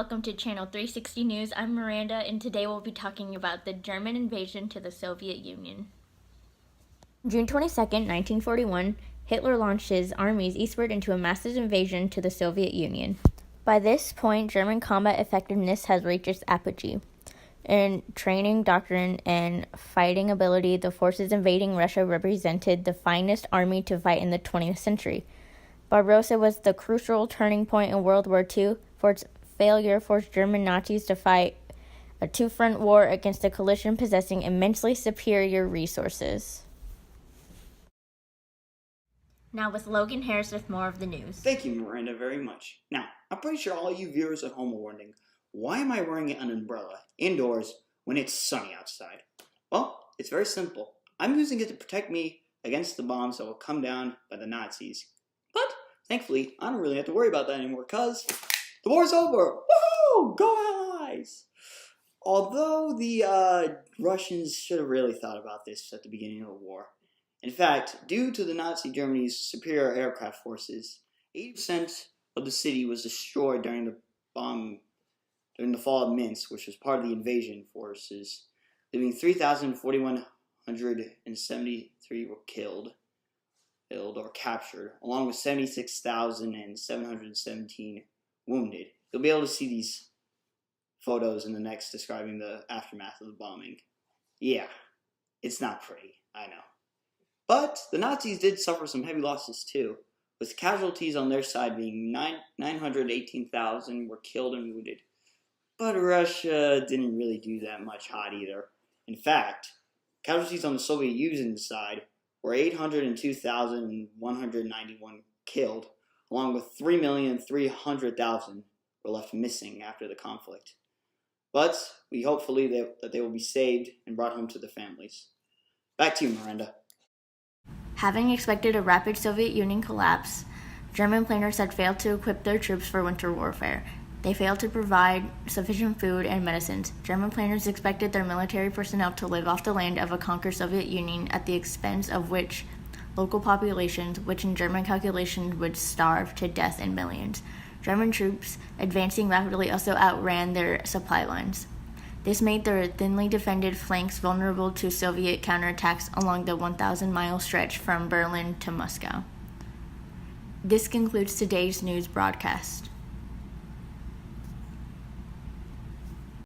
welcome to Channel 360 News. I'm Miranda, and today we'll be talking about the German invasion to the Soviet Union. June 22, 1941, Hitler launched his armies eastward into a massive invasion to the Soviet Union. By this point, German combat effectiveness has reached its apogee. In training, doctrine, and fighting ability, the forces invading Russia represented the finest army to fight in the 20th century. Barbarossa was the crucial turning point in World War II, for its failure forced German Nazis to fight a two-front war against a coalition possessing immensely superior resources. Now with Logan Harris with more of the news. Thank you, Miranda, very much. Now, I'm pretty sure all you viewers at home are wondering, why am I wearing an umbrella indoors when it's sunny outside? Well, it's very simple. I'm using it to protect me against the bombs that will come down by the Nazis. But, thankfully, I don't really have to worry about that anymore, because the war's over! Woohoo! Go Allies! Although the Russians should have really thought about this at the beginning of the war. In fact, due to the Nazi Germany's superior aircraft forces, 80% of the city was destroyed during the fall of Minsk, which was part of the invasion forces, leaving 3,473 were killed or captured, along with 76,717 wounded. You'll be able to see these photos in the next describing the aftermath of the bombing. Yeah, it's not pretty, I know. But the Nazis did suffer some heavy losses too, with casualties on their side being 918,000 were killed and wounded. But Russia didn't really do that much hot either. In fact, casualties on the Soviet Union side were 802,191 killed, along with 3,300,000 were left missing after the conflict. But we hopefully that they will be saved and brought home to their families. Back to you, Miranda. Having expected a rapid Soviet Union collapse, German planners had failed to equip their troops for winter warfare. They failed to provide sufficient food and medicines. German planners expected their military personnel to live off the land of a conquered Soviet Union, at the expense of which local populations, which in German calculations would starve to death in millions. German troops, advancing rapidly, also outran their supply lines. This made their thinly defended flanks vulnerable to Soviet counterattacks along the 1,000-mile stretch from Berlin to Moscow. This concludes today's news broadcast.